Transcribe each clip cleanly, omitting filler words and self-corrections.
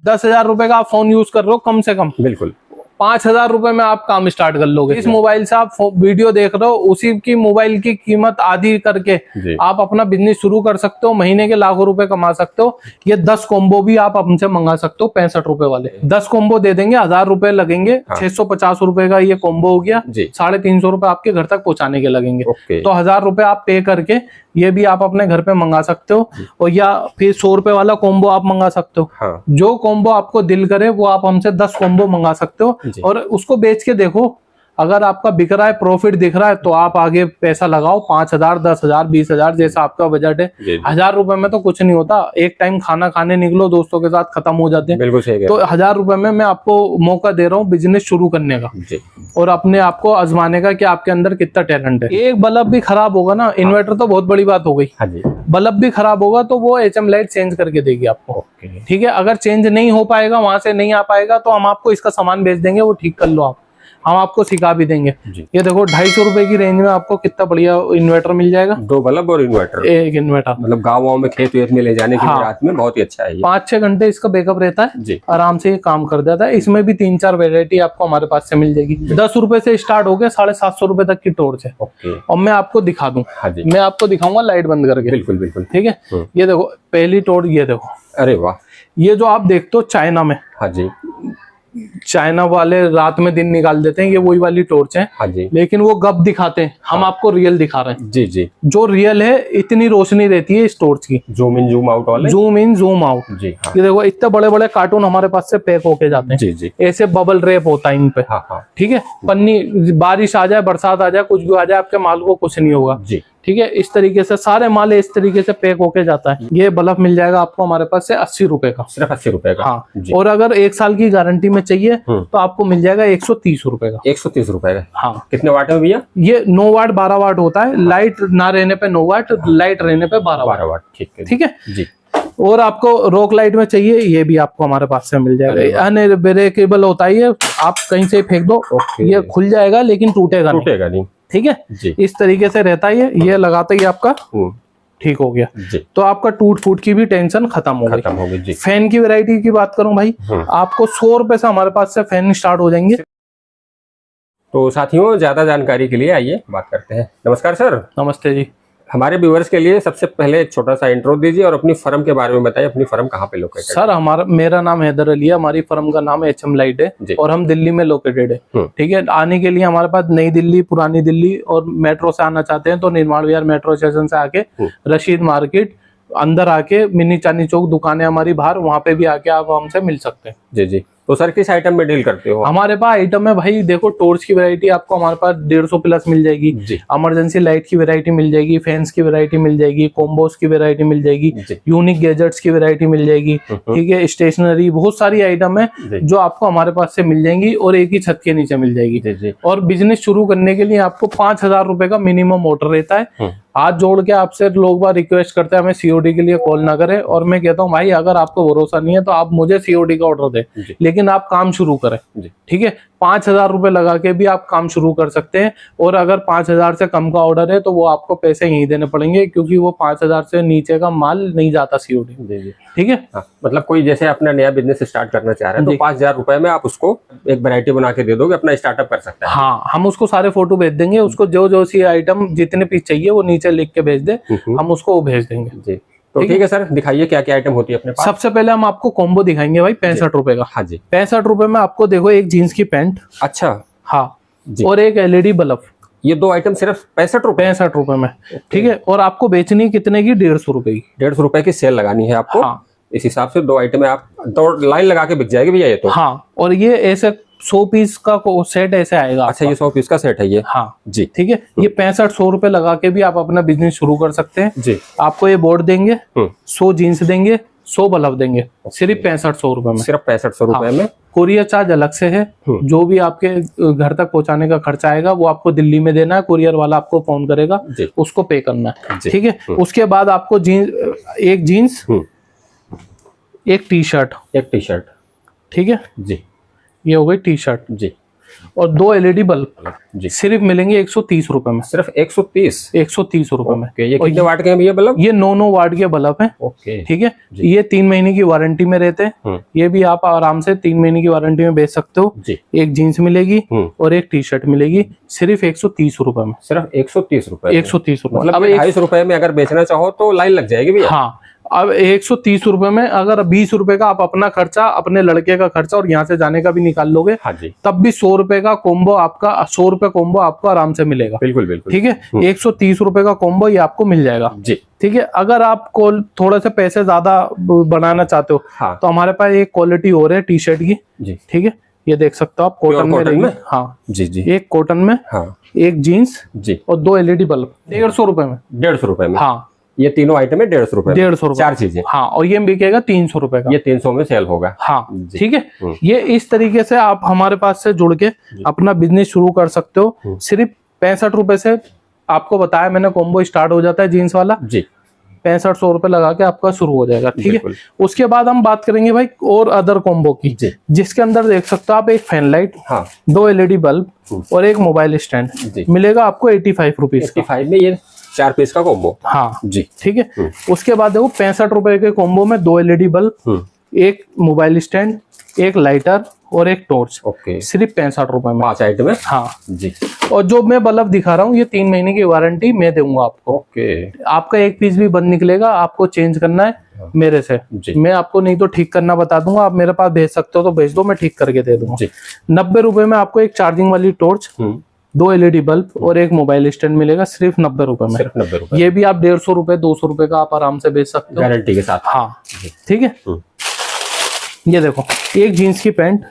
10,000 रुपए का आप फोन यूज कर रहे हो कम से कम, बिल्कुल 5,000 रुपए में आप काम स्टार्ट कर लोगे। इस मोबाइल से आप वीडियो देख रहे हो, उसी की मोबाइल की कीमत आधी करके आप अपना बिजनेस शुरू कर सकते हो, महीने के लाखों रुपए कमा सकते हो। ये 10 कॉम्बो भी आप हमसे मंगा सकते हो 65 रुपए वाले। 10 कॉम्बो दे देंगे, 1,000 रुपए लगेंगे। 650 रुपए का ये कॉम्बो हो गया, 350 रुपए आपके घर तक पहुंचाने के लगेंगे। तो 1,000 रुपए आप पे करके ये भी आप अपने घर पे मंगा सकते हो, और या फिर 100 रुपए वाला कॉम्बो आप मंगा सकते हो। जो कॉम्बो आपको दिल करे वो आप हमसे 10 कॉम्बो मंगा सकते हो, और उसको बेच के देखो। अगर आपका बिक रहा है, प्रॉफिट दिख रहा है, तो आप आगे पैसा लगाओ। 5,000, 10,000, 20,000 जैसा आपका बजट है। 1,000 रुपए में तो कुछ नहीं होता। एक टाइम खाना खाने निकलो दोस्तों के साथ, खत्म हो जाते हैं। बिल्कुल सही। तो 1,000 रुपए में मैं आपको मौका दे रहा हूँ बिजनेस शुरू करने का और अपने आप को आजमाने का कि आपके अंदर कितना टैलेंट है। एक बल्ब भी खराब होगा ना, इन्वर्टर तो बहुत बड़ी बात हो गई, बल्ब भी खराब होगा तो वो HM लाइट चेंज करके देगी आपको। ठीक है, अगर चेंज नहीं हो पाएगा, वहां से नहीं आ पाएगा, तो हम आपको इसका सामान भेज देंगे, वो ठीक कर लो आप, हम आपको सिखा भी देंगे। ये देखो 250 रुपए की रेंज में आपको कितना बढ़िया इन्वर्टर मिल जाएगा। 2 बल्ब और इन्वर्टर, एक इन्वर्टर, मतलब गाँव में खेत वेत में ले जाने के लिए रात में बहुत ही अच्छा है। 5-6 घंटे इसका बैकअप रहता है, आराम से ये काम कर देता है। इसमें भी 3-4 वेरायटी आपको हमारे पास से मिल जाएगी। 10 रुपए से स्टार्ट हो गया 750 रुपए तक की टॉर्च है। और मैं आपको दिखा दूं, मैं आपको दिखाऊंगा लाइट बंद करके। बिल्कुल बिल्कुल, ठीक है। ये देखो पहली टॉर्च, ये देखो, अरे वाह, ये जो आप देखते हो चाइना में, चाइना वाले रात में दिन निकाल देते हैं, ये वही वाली टॉर्च है। लेकिन वो गप दिखाते हैं, हम आपको रियल दिखा रहे हैं। जी। जो रियल है, इतनी रोशनी रहती है इस टॉर्च की। जूम इन जूम आउट वाले, जूम इन जूम आउट। ये देखो इतने बड़े बड़े कार्टून हमारे पास से पैक होके जाते हैं। ऐसे बबल रैप होता है इन पे। ठीक है, पन्नी, बारिश आ जाए, बरसात आ जाए, कुछ भी आ जाए, आपके माल को कुछ नहीं होगा। ठीक है, इस तरीके से सारे माल इस तरीके से पैक होके जाता है। ये बल्ब मिल जाएगा आपको हमारे पास से 80 रुपए का, सिर्फ 80 रुपए का। हाँ, और अगर 1 साल की गारंटी में चाहिए तो आपको मिल जाएगा 130 रुपए का। 130 रुपए का। हाँ। कितने वाट है भैया? ये 9 वाट 12 वाट होता है। लाइट ना रहने पे 9 वाट, लाइट रहने पे 12 वाट। ठीक है जी। और आपको रॉक लाइट में चाहिए, ये भी आपको हमारे पास से मिल जाएगा। अनब्रेकेबल होता है ये, आप कहीं से फेंक दो, ये खुल जाएगा लेकिन टूटेगा नहीं। ठीक है, इस तरीके से रहता है ये लगाते ही आपका ठीक हो गया। तो आपका टूट फूट की भी टेंशन खत्म हो गई। फैन की वैरायटी की बात करूं भाई, आपको 100 रुपए से हमारे पास से फैन स्टार्ट हो जाएंगे। तो साथियों, ज्यादा जानकारी के लिए आइए बात करते हैं। नमस्कार सर। नमस्ते जी। हमारे व्यूअर्स के लिए सबसे पहले एक छोटा सा इंट्रो दीजिए और अपनी फर्म के बारे में बताइए। अपनी फर्म कहाँ पे लोकेटेड है? सर मेरा नाम हैदर अली है, हमारी फर्म का नाम HM लाइट है और हम दिल्ली में लोकेटेड है। ठीक है, आने के लिए हमारे पास नई दिल्ली, पुरानी दिल्ली और मेट्रो से आना चाहते हैं तो निर्माण विहार मेट्रो स्टेशन से आके रशीद मार्केट अंदर आके मिनी चांदनी चौक दुकानें हमारी बाहर, वहाँ पे भी आके आप हमसे मिल सकते हैं। जी। तो सर किस आइटम में डील करते हो? हमारे पास आइटम है भाई, देखो टॉर्च की वैरायटी आपको हमारे पास 150 प्लस मिल जाएगी। इमरजेंसी लाइट की वैरायटी मिल जाएगी, फैंस की वैरायटी मिल जाएगी, कॉम्बोस की वैरायटी मिल जाएगी, यूनिक गैजेट्स की वैरायटी मिल जाएगी। ठीक है, स्टेशनरी, बहुत सारी आइटम है जो आपको हमारे पास से मिल जाएंगी और एक ही छत के नीचे मिल जाएगी। और बिजनेस शुरू करने के लिए आपको 5,000 रुपए का मिनिमम ऑर्डर रहता है। हाथ जोड़ के आपसे लोग बार रिक्वेस्ट करते हैं हमें COD के लिए कॉल ना करें, और मैं कहता हूँ भाई अगर आपको भरोसा नहीं है तो आप मुझे COD का ऑर्डर दें, लेकिन आप काम शुरू करें। ठीक है, 5,000 रुपए लगा के भी आप काम शुरू कर सकते हैं। और अगर 5,000 से कम का ऑर्डर है तो वो आपको पैसे यहीं देने पड़ेंगे, क्योंकि वो 5,000 से नीचे का माल नहीं जाता COD। ठीक है, मतलब कोई जैसे अपना नया बिजनेस स्टार्ट करना चाह रहा है तो 5,000 रुपए में आप उसको एक वैरायटी बना के दे दोगे, अपना स्टार्टअप कर सकता है। हाँ, हम उसको सारे फोटो भेज देंगे, उसको जो सी आइटम जितने पीस चाहिए वो नीचे लिख के भेज दे, हम उसको भेज देंगे। तो ठीक है सर, दिखाइए क्या क्या आइटम होती है अपने पास। सबसे पहले हम आपको कॉम्बो दिखाएंगे भाई 65 रुपए का। हाँ जी। 65 रुपए में आपको देखो एक जीन्स की पैंट। अच्छा। हाँ, और एक LED बल्ब। ये 2 आइटम सिर्फ 65 रुपए में। ठीक है, और आपको बेचनी कितने की? 150 रुपए की। 150 रुपए की सेल लगानी है आपको। हाँ, इस हिसाब से 2 आइटम आप 2 लाइन लगा के बिक जाएगी भैया ये तो। हाँ, और ये ऐसे 100 पीस का सेट ऐसे आएगा। अच्छा, ये 100 पीस का सेट है ये। हाँ जी। ठीक है, ये 65-100 रुपए लगा के भी आप अपना बिजनेस शुरू कर सकते हैं जी। आपको ये बोर्ड देंगे, 100 जीन्स देंगे, 100 बल्ब देंगे, सिर्फ 6500 रुपए में। सिर्फ 6500 रुपए में। कुरियर चार्ज अलग से है, जो भी आपके घर तक पहुंचाने का खर्चा आएगा वो आपको दिल्ली में देना है। कुरियर वाला आपको फोन करेगा, उसको पे करना है। ठीक है, उसके बाद आपको एक जीन्स, एक टी शर्ट। ठीक है जी, ये हो गई टी शर्ट जी। और 2 LED बल्ब जी सिर्फ मिलेंगे 130 रुपए में। सिर्फ 130 रुपए में। ये कितने वाट के हैं भैया बल्ब? ये 9 वाट के बल्ब हैं। ओके ठीक है, ये 3 महीने की वारंटी में रहते हैं। ये भी आप आराम से 3 महीने की वारंटी में बेच सकते हो जी। एक जीन्स मिलेगी और एक टी शर्ट मिलेगी सिर्फ 130 रुपए में। सिर्फ 130 रुपए? 130 रुपए। मतलब 250 रुपए में अगर बेचना चाहो तो लाइन लग जाएगी भैया। हाँ, अब 130 रुपए में अगर 20 रुपए का आप अपना खर्चा, अपने लड़के का खर्चा और यहाँ से जाने का भी निकाल लोगे, हाँ जी, तब भी 100 रुपए का कॉम्बो आपका 100 रुपए कॉम्बो आपको आराम से मिलेगा। बिल्कुल बिल्कुल। ठीक है, 130 रुपए का कॉम्बो ये आपको मिल जाएगा जी। ठीक है, अगर आपको थोड़े से पैसे ज्यादा बनाना चाहते हो हाँ। तो हमारे पास एक क्वालिटी और है टी शर्ट की जी। ठीक है, ये देख सकते हो आप, कॉटन में। हाँ जी जी। एक कॉटन में, हाँ, एक जीन्स जी, और 2 LED बल्ब 150 रुपए में। 150 रुपए में? हाँ, ये तीनों आइटम है 150 रुपए? 150 रुपए 4 चीजें? हाँ, और ये बिकेगा 300 रुपए का। ये 300 में सेल होगा? हाँ ठीक है। ये इस तरीके से आप हमारे पास से जुड़ के अपना बिजनेस शुरू कर सकते हो। सिर्फ 65 रुपए से आपको बताया मैंने कॉम्बो स्टार्ट हो जाता है जीन्स वाला जी। 6500 रुपए लगा के आपका शुरू हो जाएगा। ठीक है, उसके बाद हम बात करेंगे भाई और अदर कॉम्बो की, जिसके अंदर देख सकते हो आप एक फैन लाइट, हाँ, 2 LED बल्ब और एक मोबाइल स्टैंड मिलेगा आपको 85 रुपीज। 85 में ये 4 पीस का कॉम्बो? हाँ जी। ठीक है, उसके बाद देखो 65 रुपए के कॉम्बो में 2 LED बल्ब, एक मोबाइल स्टैंड, एक लाइटर और एक टॉर्च। ओके, सिर्फ 65 रुपए में 5 आइटम है। हाँ जी। और जो मैं बल्ब दिखा रहा हूँ ये 3 महीने की वारंटी मैं दूंगा आपको। ओके, आपका एक पीस भी बंद निकलेगा, आपको चेंज करना है मेरे से जी। मैं आपको नहीं तो ठीक करना बता दूंगा, आप मेरे पास भेज सकते हो तो भेज दो, मैं ठीक करके दे दूंगा। 90 रुपए में आपको एक चार्जिंग वाली टॉर्च, 2 LED बल्ब और एक मोबाइल स्टैंड मिलेगा सिर्फ 90 रुपए में। सिर्फ 90 रुपए। ये भी आप 150 रुपए 200 रुपए का आप आराम से बेच सकते हो गारंटी के साथ। हाँ ठीक है, ये देखो एक जीन्स की पैंट,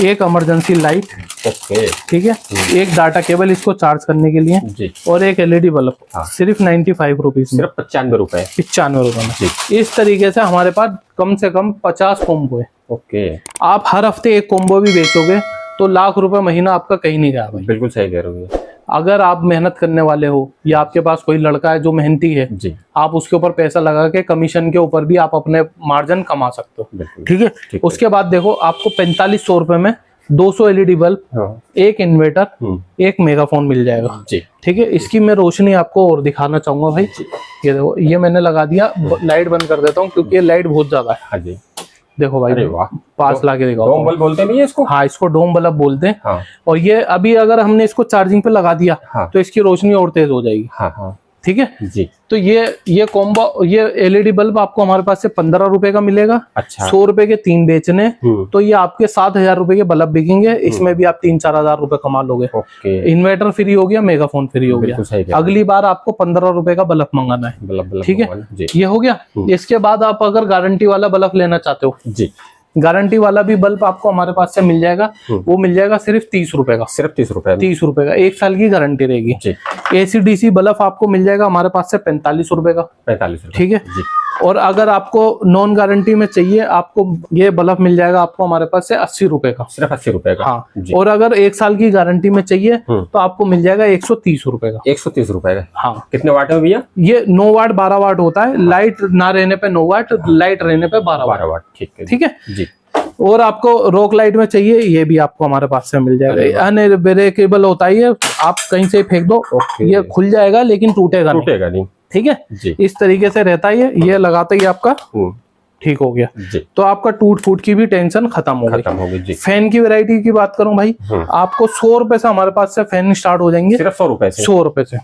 एक इमरजेंसी लाइट, ओके ठीक है, एक डाटा केबल इसको चार्ज करने के लिए जी, और एक LED बल्ब। हाँ। सिर्फ 95 रुपीज, सिर्फ 95 रुपए। 95 रुपए में जी। इस तरीके से हमारे पास कम से कम 50 कॉम्बो है। ओके, आप हर हफ्ते एक कॉम्बो भी बेचोगे तो लाख रुपए महीना आपका कहीं नहीं गया भाई। बिल्कुल सही कह रहे हो। अगर आप मेहनत करने वाले हो या आपके पास कोई लड़का है जो मेहनती है जी, आप उसके ऊपर पैसा लगा के कमीशन के ऊपर भी आप अपने मार्जिन कमा सकते हो। ठीक है, उसके बाद देखो आपको 4500 रुपए में 200 LED बल्ब, हाँ, एक इन्वर्टर, एक मेगाफोन मिल जाएगा जी। ठीक है, इसकी मैं रोशनी आपको और दिखाना चाहूंगा भाई। ये देखो, ये मैंने लगा दिया, लाइट बंद कर देता हूँ क्योंकि ये लाइट बहुत ज्यादा है। हाँ जी, देखो भाई, पास लाके दिखाओ। डोम बल्ब बोलते नहीं है इसको? हाँ, इसको डोम बल्ब बोलते हैं। हाँ। और ये अभी अगर हमने इसको चार्जिंग पे लगा दिया, हाँ, तो इसकी रोशनी और तेज हो जाएगी। हाँ हाँ ठीक है जी। तो ये कॉम्बो, ये LED बल्ब आपको हमारे पास से 15 रुपए का मिलेगा। अच्छा, 100 रुपए के 3 बेचने, तो ये आपके 7000 रुपए के बल्ब बिकेंगे। इसमें भी आप 3-4 हजार रुपए कमा लोगे। इन्वर्टर फ्री हो गया, मेगाफोन फ्री हो गया। अगली बार आपको 15 रुपए का बल्ब मंगाना है। ठीक है, ये हो गया। इसके बाद आप अगर गारंटी वाला बल्ब लेना चाहते हो जी, गारंटी वाला भी बल्ब आपको हमारे पास से मिल जाएगा। वो मिल जाएगा सिर्फ 30 रुपए का। सिर्फ 30 रुपए? 30 रुपए का, 1 साल की गारंटी रहेगी। AC/DC बल्ब आपको मिल जाएगा हमारे पास से 45 रुपए का। 45 रुपए, ठीक है जी। और अगर आपको नॉन गारंटी में चाहिए, आपको ये बल्ब मिल जाएगा आपको हमारे पास से 80 रुपए का। सिर्फ 80 रुपए का? हाँ। और अगर 1 साल की गारंटी में चाहिए तो आपको मिल जाएगा 130 रुपए का। 130 रुपए का? हाँ। कितने वाट है भैया? ये 9 वाट 12 वाट होता है। लाइट ना रहने पे 9 वाट, लाइट रहने पे 12 वाट। ठीक है जी। और आपको रॉक लाइट में चाहिए, ये भी आपको हमारे पास से मिल जाएगा। अनब्रेकेबल होता है ये, आप कहीं से फेंक दो, ये खुल जाएगा लेकिन टूटेगा नहीं। ठीक है जी। इस तरीके से रहता है ये लगाते ही आपका ठीक हो गया जी। तो आपका टूट फूट की भी टेंशन खत्म हो गई जी। फैन की वैरायटी की बात करूं भाई, आपको 100 रुपए से हमारे पास से फैन स्टार्ट हो जाएंगे। सिर्फ 100 रुपए से? 100 रुपए से।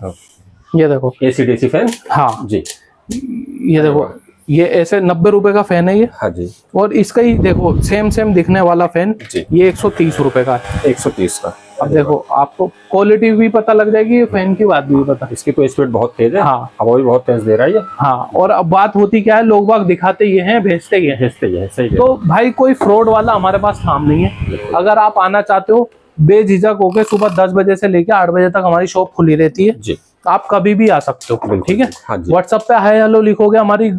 ये देखो AC/DC फैन। हाँ जी, ये देखो, ये ऐसे 90 रुपए का फैन है ये। हाँ जी। और इसका ही देखो सेम दिखने वाला फैन ये 130 रुपए का है। 130 का। अब देखो आपको क्वालिटी भी पता लग जाएगी, फैन की बात भी पता। इसकी तो स्पीड बहुत तेज है। हाँ, हवा भी बहुत तेज दे रहा है ये। हाँ, और अब बात होती क्या है, लोग बाग दिखाते ये हैं, भेजते ये हैं। सही। तो भाई कोई फ्रॉड वाला हमारे पास काम नहीं है। अगर आप आना चाहते हो बेझिझक होकर, सुबह 10 बजे से लेकर 8 बजे तक हमारी शॉप खुली रहती है जी। आप कभी भी आ सकते हो, ठीक है। हाँ जी। व्हाट्सएप पे हाय हेलो लिखोगे, हमारी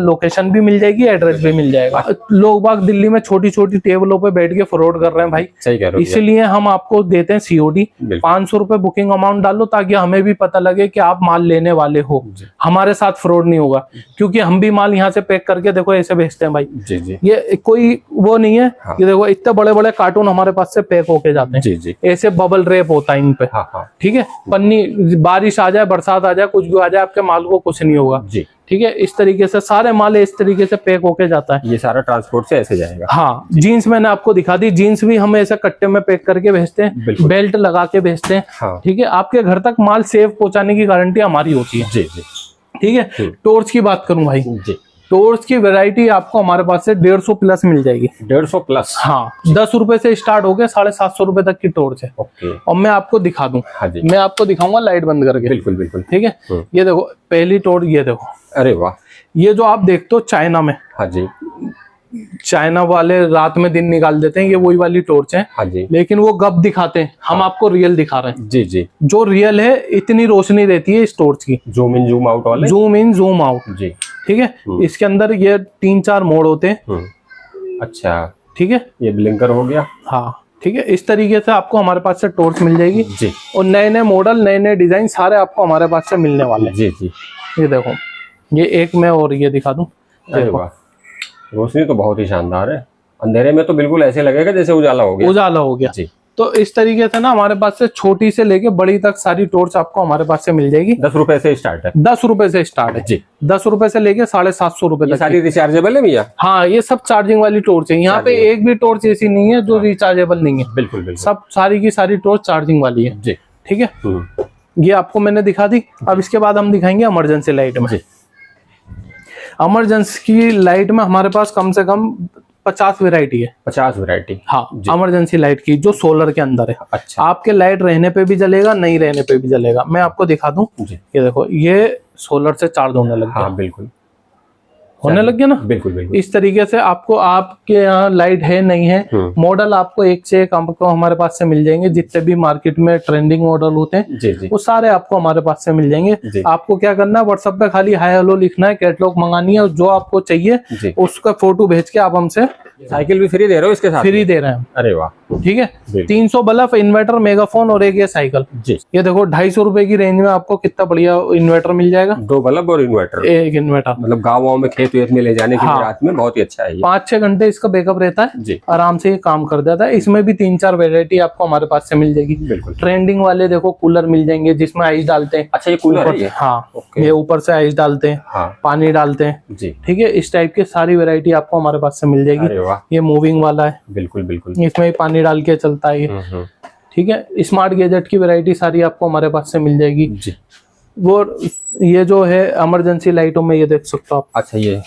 लोकेशन भी मिल जाएगी, एड्रेस भी मिल जाएगा। लोग बाग दिल्ली में छोटी छोटी टेबलों पे बैठ के फ्रॉड कर रहे हैं भाई, सही कह रहे हो। इसीलिए हम आपको देते हैं COD। 500 रुपए बुकिंग अमाउंट डालो ताकि हमें भी पता लगे कि आप माल लेने वाले हो, हमारे साथ फ्रॉड नहीं होगा, क्योंकि हम भी माल यहाँ से पैक करके देखो ऐसे भेजते हैं भाई। जी जी। ये कोई वो नहीं है। हाँ। ये देखो इतने बड़े बड़े कार्टून हमारे पास से पैक होके जाते हैं। जी जी। ऐसे बबल रैप होता है इन पे। हाँ हाँ। ठीक है, पन्नी, बारिश आ जाए, बरसात आ जाए, कुछ भी आ जाए, आपके माल को कुछ नहीं होगा जी। ठीक है, इस तरीके से सारे माल इस तरीके से पैक होके जाता है। ये सारा ट्रांसपोर्ट से ऐसे जाएगा। हाँ, जीन्स मैंने आपको दिखा दी, जीन्स भी हम ऐसे कट्टे में पैक करके भेजते हैं, बेल्ट लगा के भेजते हैं। हाँ। ठीक है, आपके घर तक माल सेफ पहुंचाने की गारंटी हमारी होती है। जी जी। ठीक है। टॉर्च की बात करूं भाई, जी, टॉर्च की वैरायटी आपको हमारे पास से 150 प्लस मिल जाएगी। 150 प्लस? हाँ, 10 रुपए से स्टार्ट हो गए 750 रुपए तक की टॉर्च है। ओके। और मैं आपको दिखा दूं। हाँ जी। मैं आपको दिखाऊंगा लाइट बंद करके। बिल्कुल बिल्कुल। ठीक है, ये देखो पहली टॉर्च, ये देखो। अरे वाह। ये जो आप देखते हो चाइना में, हाँ जी। चाइना वाले रात में दिन निकाल देते हैं, ये वही वाली टॉर्च है। हाँ जी। लेकिन वो गप दिखाते हैं, हम आपको रियल दिखा रहे हैं। जी जी। जो रियल है इतनी रोशनी देती है इस टॉर्च की। जूम इन जूम आउट वाले? Zoom in zoom out. जी। ठीक है, इसके अंदर ये 3-4 मोड होते हैं। अच्छा। ठीक है, ये ब्लिंकर हो गया। हाँ ठीक है, इस तरीके से आपको हमारे पास से टॉर्च मिल जाएगी जी। और नए नए मॉडल, नए नए डिजाइन सारे आपको हमारे पास से मिलने वाले हैं। जी जी। ये देखो, ये एक मैं और ये दिखा दूं। अरे वाह, रोशनी तो बहुत ही शानदार है। अंधेरे में तो बिल्कुल ऐसे लगेगा जैसे उजाला हो गया। उजाला हो गया जी। तो इस तरीके से ना हमारे पास से छोटी से लेके बड़ी तक सारी टॉर्च आपको हमारे पास से मिल जाएगी। 10 रुपए से स्टार्ट है? 10 रुपए से स्टार्ट है जी। 10 रुपए से लेके 750 रुपए तक। सारी रिचार्जेबल है भैया? हाँ, ये सब चार्जिंग वाली टॉर्च है। यहाँ पे एक भी टॉर्च ऐसी नहीं है जो रिचार्जेबल नहीं है। बिल्कुल बिल्कुल। सब सारी की सारी टॉर्च चार्जिंग वाली है। जी। ठीक है, ये आपको मैंने दिखा दी। अब इसके बाद हम दिखाएंगे इमरजेंसी लाइट में। इमरजेंसी की लाइट में हमारे पास कम से कम 50 वैरायटी है। 50 वैरायटी? हाँ, इमरजेंसी लाइट की जो सोलर के अंदर है। अच्छा। आपके लाइट रहने पे भी जलेगा, नहीं रहने पे भी जलेगा। मैं आपको दिखा दूं। ये देखो, ये सोलर से चार्ज होने लग गया। हाँ बिल्कुल होने लग गया ना। बिल्कुल बिल्कुल। इस तरीके से आपको, आपके यहाँ लाइट है नहीं है, मॉडल आपको एक से एक आपको हमारे पास से मिल जाएंगे। जितने भी मार्केट में ट्रेंडिंग मॉडल होते हैं जी जी, वो सारे आपको हमारे पास से मिल जाएंगे। आपको क्या करना है, व्हाट्सएप पे खाली हाय हेलो लिखना है, कैटलॉग मंगानी है, जो आपको चाहिए उसका फोटो भेज के आप हमसे। साइकिल भी फ्री दे रहे हो इसके साथ? फ्री दे रहे हैं। अरे वाह, ठीक है। 300 बल्ब, इन्वर्टर, मेगाफोन और एक ये साइकिल। जी। ये देखो 250 रुपए की रेंज में आपको कितना बढ़िया इन्वर्टर मिल जाएगा। 2 बल्ब और इन्वर्टर, एक इन्वर्टर। मतलब गाँव में खेत वेत में ले जाने के लिए रात में बहुत ही अच्छा है। 5-6 घंटे इसका बैकअप रहता है जी, आराम से ये काम कर देता है। इसमें भी 3-4 वेरायटी आपको हमारे पास से मिल जाएगी। बिल्कुल। ट्रेंडिंग वाले देखो कूलर मिल जाएंगे जिसमें आइस डालते हैं। अच्छा, ये कूलर है ये? हाँ, ये ऊपर से आइस डालते हैं, पानी डालते हैं जी। ठीक है, इस टाइप की सारी वेरायटी आपको हमारे पास से मिल जाएगी। अरे वाह, ये मूविंग वाला है। बिल्कुल बिल्कुल, इसमें पानी डाल के चलता है ये। ठीक है, स्मार्ट गैजेट की वैरायटी सारी आपको हमारे पास से मिल जाएगी जी। वो ये जो है इमरजेंसी लाइटों में ये देख सकते हो आप। अच्छा, ये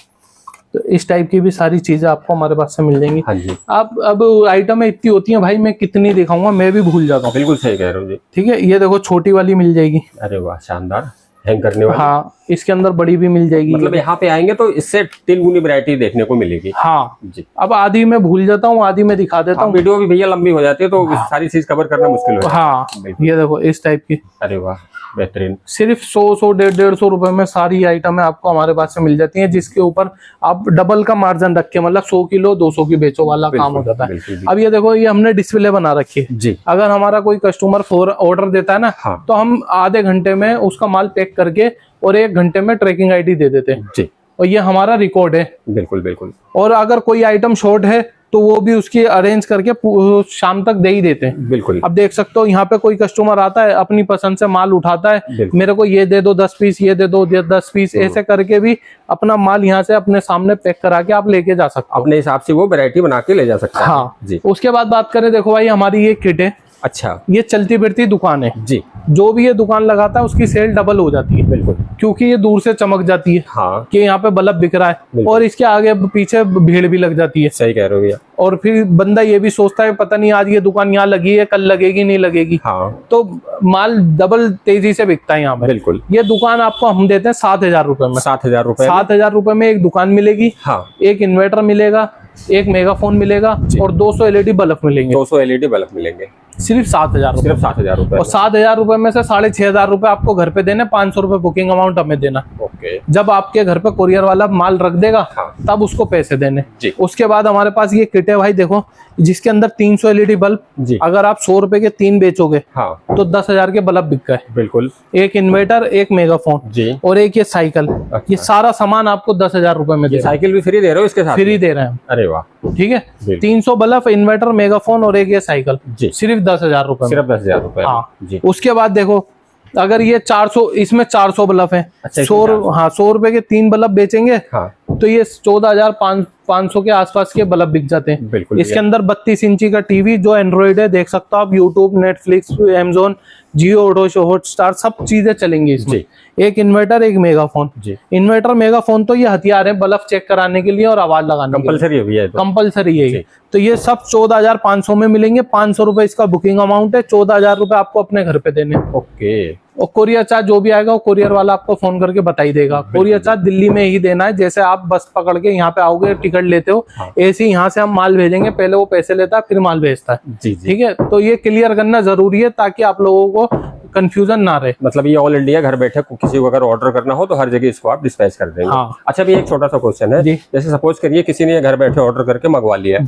तो इस टाइप की भी सारी चीजें आपको हमारे पास से मिल जाएंगी। हाँ जी। आप अब आइटम इतनी होती हैं भाई, मैं कितनी दिखाऊंगा, मैं भी भूल जाता हूँ। बिल्कुल सही कह रहे हो जी। ठीक है, ये देखो छोटी वाली मिल जाएगी। अरे वाह, शानदार, हैंग करने वाली। हाँ, इसके अंदर बड़ी भी मिल जाएगी। मतलब यहाँ पे आएंगे तो इससे 3 गुनी वैरायटी देखने को मिलेगी। हाँ जी। अब आधी मैं भूल जाता हूँ, आधी मैं दिखा देता हूँ। वीडियो भी भैया लंबी हो जाती है तो सारी चीज कवर करना मुश्किल हो जाता है। हाँ, ये देखो इस टाइप की। अरे वाह, बेहतरीन। सिर्फ 100-150 रुपए में सारी आइटमें आपको हमारे पास से मिल जाती हैं, जिसके ऊपर आप डबल का मार्जिन रख के, मतलब 100 किलो 200 की बेचो वाला काम हो जाता है। अब ये देखो, ये हमने डिस्प्ले बना रखी है जी। अगर हमारा कोई कस्टमर ऑर्डर देता है ना, तो हम आधे घंटे में उसका माल पैक करके और 1 घंटे में ट्रैकिंग आईडी दे देते हैं जी। और ये हमारा रिकॉर्ड है। बिल्कुल बिल्कुल। और अगर कोई आइटम शॉर्ट है तो वो भी उसकी अरेंज करके शाम तक दे ही देते हैं। बिल्कुल। अब देख सकते हो, यहाँ पे कोई कस्टमर आता है, अपनी पसंद से माल उठाता है, मेरे को ये दे दो 10 पीस, ये दे दो 10 पीस, ऐसे करके भी अपना माल यहाँ से अपने सामने पैक करा के आप लेके जा सकते हो। अपने हिसाब से वो वैरायटी बना के ले जा सकते हैं। हाँ जी। उसके बाद बात करें, देखो भाई हमारी ये किट है। अच्छा, ये चलती फिरती दुकान है जी। जो भी ये दुकान लगाता है उसकी सेल डबल हो जाती है। बिल्कुल, क्योंकि ये दूर से चमक जाती है। हाँ, कि यहाँ पे बल्ब बिक रहा है, और इसके आगे पीछे भीड़ भी लग जाती है। सही कह रहे हो भैया। और फिर बंदा ये भी सोचता है, पता नहीं आज ये दुकान यहाँ लगी है, कल लगेगी नहीं लगेगी। हाँ, तो माल डबल तेजी से बिकता है यहाँ पे। बिल्कुल। ये दुकान आपको हम देते हैं 7,000 रुपए में। 7,000 रुपए? 7,000 रुपए में एक दुकान मिलेगी। हाँ, एक इन्वर्टर मिलेगा, एक मेगाफोन मिलेगा और 200 LED बल्ब मिलेंगे। 200 LED बल्ब मिलेंगे। सिर्फ 7,000 रुपए। सिर्फ 7,000 रुपए। और 7,000 रुपए में से 6,500 रुपए आपको घर पे देने, 500 रुपए बुकिंग अमाउंट हमें देना। ओके। जब आपके घर पे कुरियर वाला माल रख देगा, हाँ। तब उसको पैसे देने जी। उसके बाद हमारे पास ये किट है भाई, देखो जिसके अंदर 300 LED बल्ब, अगर आप 100 रुपए के 3 बेचोगे, हाँ, तो 10,000 के बल्ब बिक गए। बिल्कुल। एक इन्वर्टर, एक मेगाफोन जी, और एक ये साइकिल। अच्छा। ये सारा सामान आपको 10,000 रुपए में दे। साइकिल भी फ्री दे रहे हो इसके साथ? फ्री दे रहे हैं। अरे वाह, ठीक है। 300 बल्ब, इन्वर्टर, मेगाफोन और एक ये साइकिल, सिर्फ 10,000 रुपए। सिर्फ 10,000 रुपए। हाँ जी। उसके बाद देखो, अगर ये 400, इसमें 400 बल्ब है, 100 रुपए के 3 बल्ब बेचेंगे, हाँ, तो ये 14,500 के आसपास के बल्ब बिक जाते हैं। बिल्कुल। इसके अंदर 32 इंची का टीवी जो एंड्रॉइड है, देख सकते हो आप, यूट्यूब, नेटफ्लिक्स, अमेज़न, जियो, हॉटस्टार, सब चीजें चलेंगी इसमें। एक इन्वर्टर, एक मेगाफोन। इन्वर्टर, मेगाफोन तो ये हथियार है बल्ब चेक कराने के लिए और आवाज लगाने कंपलसरी है, कंपलसरी है। तो ये सब 14,500 में मिलेंगे। 500 रुपए इसका बुकिंग अमाउंट है, 14,000 रुपए आपको अपने घर पे देने। ओके। और कोरियर चार्ज जो भी आएगा वो कोरियर वाला आपको फोन करके बता ही देगा। कोरियर चार्ज दिल्ली में ही देना है। जैसे आप बस पकड़ के यहाँ पे आओगे, टिकट लेते हो, ऐसे ही यहाँ से हम माल भेजेंगे, पहले वो पैसे लेता है, फिर माल भेजता है। जी। ठीक है। तो ये क्लियर करना जरूरी है ताकि आप लोगों को कंफ्यूजन ना रहे। मतलब ये ऑल इंडिया घर बैठे किसी को अगर ऑर्डर करना हो तो हर जगह इसको आप डिस्पैच कर देंगे। हाँ। अच्छा, भी एक छोटा सा क्वेश्चन है, जैसे सपोज करिए किसी ने घर बैठे ऑर्डर करके मंगवा लिया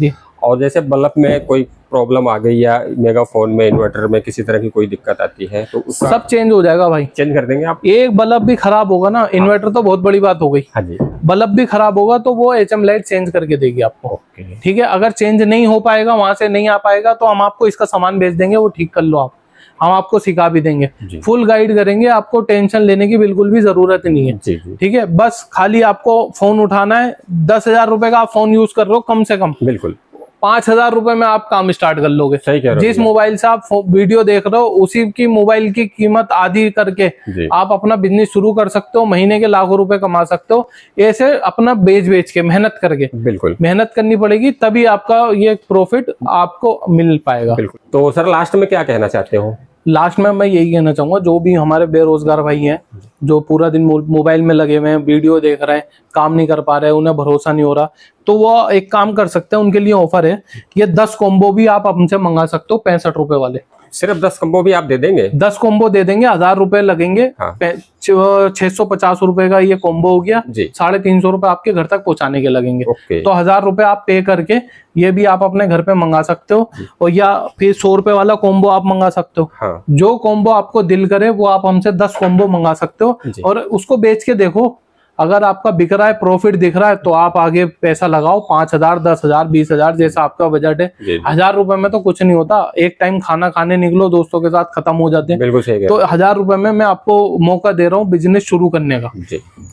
और जैसे बल्ब में कोई प्रॉब्लम आ गई या मेगाफोन में, इन्वर्टर में किसी तरह की कोई दिक्कत आती है तो सब चेंज हो जाएगा भाई। चेंज कर देंगे आप? एक बल्ब भी खराब होगा ना, इन्वर्टर तो बहुत बड़ी बात हो गई, हाँ जी, बल्ब भी खराब होगा तो वो HM लाइट चेंज करके देगी आपको। ठीक है। अगर चेंज नहीं हो पाएगा, वहां से नहीं आ पाएगा, तो हम आपको इसका सामान भेज देंगे, वो ठीक कर लो आप, हम आपको सिखा भी देंगे, फुल गाइड करेंगे, आपको टेंशन लेने की बिल्कुल भी जरूरत नहीं है। ठीक है। बस खाली आपको फोन उठाना है। 10,000 रुपए का आप फोन यूज कर रहे हो कम से कम, बिल्कुल 5,000 रुपए में आप काम स्टार्ट कर लोगे। सही कह रहे हो। जिस मोबाइल से आप वीडियो देख रहे हो उसी की मोबाइल की कीमत आधी करके आप अपना बिजनेस शुरू कर सकते हो, महीने के लाखों रुपए कमा सकते हो। ऐसे अपना बेच के, मेहनत करके, बिल्कुल मेहनत करनी पड़ेगी, तभी आपका ये प्रॉफिट आपको मिल पाएगा। बिल्कुल। तो सर लास्ट में क्या कहना चाहते हो? लास्ट में मैं यही कहना चाहूंगा, जो भी हमारे बेरोजगार भाई हैं, जो पूरा दिन मोबाइल में लगे हुए हैं, वीडियो देख रहे हैं, काम नहीं कर पा रहे हैं, उन्हें भरोसा नहीं हो रहा, तो वो एक काम कर सकते हैं। उनके लिए ऑफर है, ये 10 कॉम्बो भी आप हमसे मंगा सकते हो, 65 रुपए वाले। सिर्फ 10 कॉम्बो भी आप दे देंगे? 10 कॉम्बो दे देंगे, 1,000 रुपए लगेंगे। हाँ। 650 रुपए का ये कॉम्बो हो गया, 350 रुपए आपके घर तक पहुंचाने के लगेंगे। तो 1,000 रुपए आप पे करके ये भी आप अपने घर पे मंगा सकते हो, और या फिर 100 रुपए वाला कॉम्बो आप मंगा सकते हो। हाँ। जो कॉम्बो आपको दिल करे वो आप हमसे 10 कॉम्बो मंगा सकते हो, और उसको बेच के देखो, अगर आपका बिक रहा है, प्रॉफिट दिख रहा है, तो आप आगे पैसा लगाओ। 5,000, 10,000, 20,000 जैसा आपका बजट है। 1,000 रुपए में तो कुछ नहीं होता। एक टाइम खाना खाने निकलो दोस्तों के साथ, खत्म हो जाते हैं। बिल्कुल सही। तो 1,000 रुपए में मैं आपको मौका दे रहा हूँ बिजनेस शुरू करने का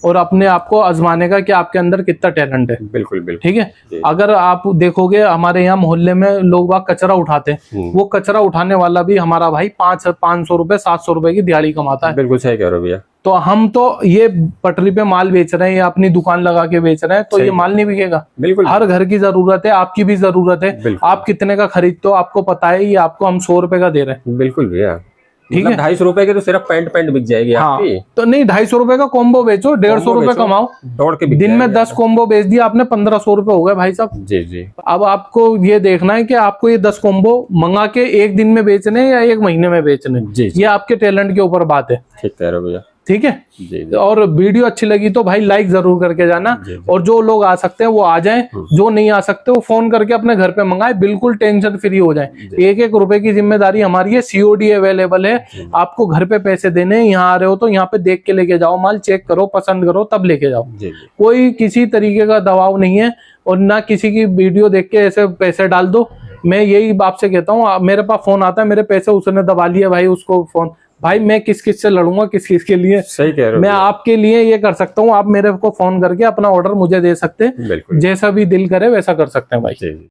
और अपने आपको आजमाने का कि आपके अंदर कितना टैलेंट है। बिल्कुल बिल्कुल। ठीक है। अगर आप देखोगे हमारे यहाँ मोहल्ले में लोग बाग कचरा उठाते हैं, वो कचरा उठाने वाला भी हमारा भाई 500 रुपए, 700 रुपए की दिहाड़ी कमाता है। बिल्कुल सही कह रहे हो भैया। तो हम तो ये पटरी पे माल बेच रहे हैं या अपनी दुकान लगा के बेच रहे हैं, तो ये माल नहीं बिकेगा। बिल्कुल। हर घर की जरूरत है, आपकी भी जरूरत है। आप कितने का खरीदते हो आपको पता है, ये आपको हम 100 रुपए का दे रहे हैं। बिल्कुल भैया। ठीक है। 250 रुपए के तो सिर्फ पैंट बिक जाएगी। हाँ। आपकी तो नहीं, 250 रुपए का कॉम्बो बेचो, 150 रुपए कमाओ, दौड़ के दिन में 10 कॉम्बो बेच दिया आपने, 1,500 रुपए हो गए भाई साहब। जी जी। अब आपको ये देखना है कि आपको ये 10 कॉम्बो मंगा के एक दिन में बेचने या एक महीने में बेचने, ये आपके टैलेंट के ऊपर बात है। ठीक कह रहे हो भैया। ठीक है जी। और वीडियो अच्छी लगी तो भाई लाइक जरूर करके जाना, और जो लोग आ सकते हैं वो आ जाएं, जो नहीं आ सकते वो फोन करके अपने घर पे मंगाए, बिल्कुल टेंशन फ्री हो जाए। 1-1 रुपए की जिम्मेदारी हमारी है, COD अवेलेबल है, आपको घर पे पैसे देने। यहाँ आ रहे हो तो यहाँ पे देख के लेके जाओ, माल चेक करो, पसंद करो, तब लेके जाओ। कोई किसी तरीके का दबाव नहीं है, और ना किसी की वीडियो देख के ऐसे पैसे डाल दो। मैं यही आपसे कहता हूँ, मेरे पास फोन आता है, मेरे पैसे उसने दबा लिया भाई, उसको फोन, भाई मैं किस से लड़ूंगा, किस के लिए? सही कह रहे हो। मैं आपके लिए ये कर सकता हूँ, आप मेरे को फोन करके अपना ऑर्डर मुझे दे सकते हैं, जैसा भी दिल करे वैसा कर सकते हैं भाई।